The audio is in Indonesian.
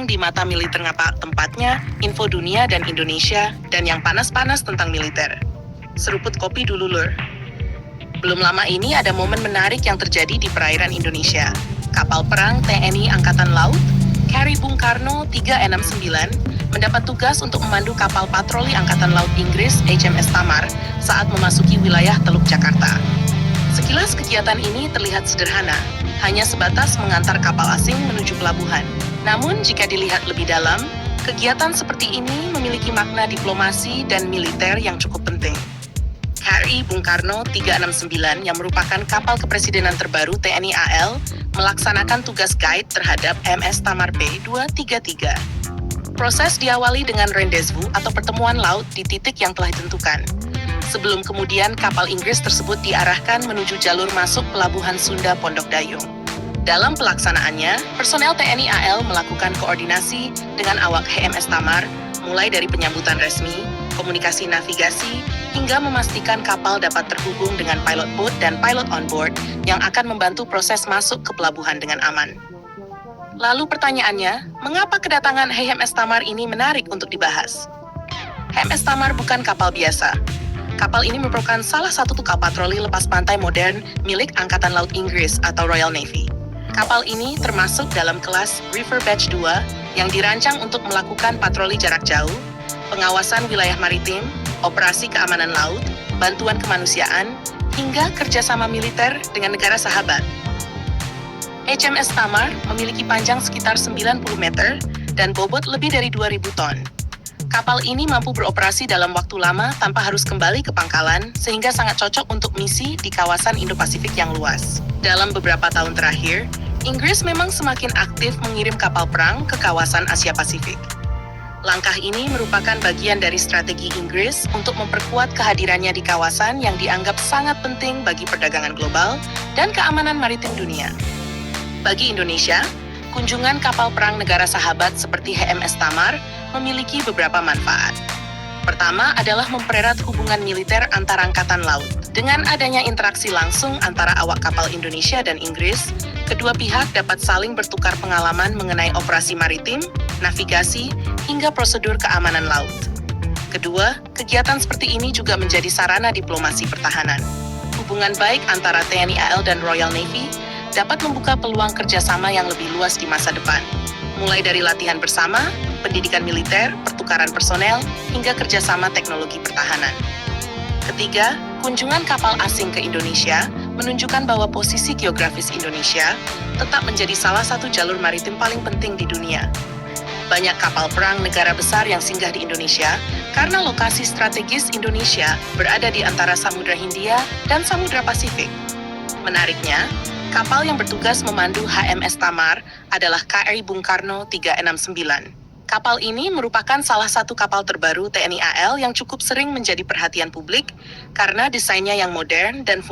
di mata militer ngapak tempatnya, info dunia dan Indonesia, dan yang panas-panas tentang militer. Seruput kopi dulu lur. Belum lama ini ada momen menarik yang terjadi di perairan Indonesia. Kapal perang TNI Angkatan Laut, KRI Bung Karno 369, mendapat tugas untuk memandu kapal patroli Angkatan Laut Inggris HMS Tamar saat memasuki wilayah Teluk Jakarta. Sekilas kegiatan ini terlihat sederhana, hanya sebatas mengantar kapal asing menuju pelabuhan. Namun jika dilihat lebih dalam, kegiatan seperti ini memiliki makna diplomasi dan militer yang cukup penting. KRI Bung Karno 369 yang merupakan kapal kepresidenan terbaru TNI AL melaksanakan tugas guide terhadap MS Tamar B233. Proses diawali dengan rendezvous atau pertemuan laut di titik yang telah ditentukan. Sebelum kemudian kapal Inggris tersebut diarahkan menuju jalur masuk pelabuhan Sunda Pondok Dayung. Dalam pelaksanaannya, personel TNI AL melakukan koordinasi dengan awak HMS Tamar, mulai dari penyambutan resmi, komunikasi navigasi, hingga memastikan kapal dapat terhubung dengan pilot boat dan pilot on board yang akan membantu proses masuk ke pelabuhan dengan aman. Lalu pertanyaannya, mengapa kedatangan HMS Tamar ini menarik untuk dibahas? HMS Tamar bukan kapal biasa. Kapal ini merupakan salah satu kapal patroli lepas pantai modern milik Angkatan Laut Inggris atau Royal Navy. Kapal ini termasuk dalam kelas River Batch 2 yang dirancang untuk melakukan patroli jarak jauh, pengawasan wilayah maritim, operasi keamanan laut, bantuan kemanusiaan, hingga kerjasama militer dengan negara sahabat. HMS Tamar memiliki panjang sekitar 90 meter dan bobot lebih dari 2.000 ton. Kapal ini mampu beroperasi dalam waktu lama tanpa harus kembali ke pangkalan, sehingga sangat cocok untuk misi di kawasan Indo-Pasifik yang luas. Dalam beberapa tahun terakhir, Inggris memang semakin aktif mengirim kapal perang ke kawasan Asia Pasifik. Langkah ini merupakan bagian dari strategi Inggris untuk memperkuat kehadirannya di kawasan yang dianggap sangat penting bagi perdagangan global dan keamanan maritim dunia. Bagi Indonesia, kunjungan kapal perang negara sahabat seperti HMS Tamar memiliki beberapa manfaat. Pertama adalah mempererat hubungan militer antar angkatan laut. Dengan adanya interaksi langsung antara awak kapal Indonesia dan Inggris, kedua pihak dapat saling bertukar pengalaman mengenai operasi maritim, navigasi, hingga prosedur keamanan laut. Kedua, kegiatan seperti ini juga menjadi sarana diplomasi pertahanan. Hubungan baik antara TNI AL dan Royal Navy dapat membuka peluang kerjasama yang lebih luas di masa depan, mulai dari latihan bersama, pendidikan militer, pertukaran personel, hingga kerjasama teknologi pertahanan. Ketiga, kunjungan kapal asing ke Indonesia menunjukkan bahwa posisi geografis Indonesia tetap menjadi salah satu jalur maritim paling penting di dunia. Banyak kapal perang negara besar yang singgah di Indonesia karena lokasi strategis Indonesia berada di antara Samudra Hindia dan Samudra Pasifik. Menariknya, kapal yang bertugas memandu HMS Tamar adalah KRI Bung Karno 369. Kapal ini merupakan salah satu kapal terbaru TNI AL yang cukup sering menjadi perhatian publik karena desainnya yang modern dan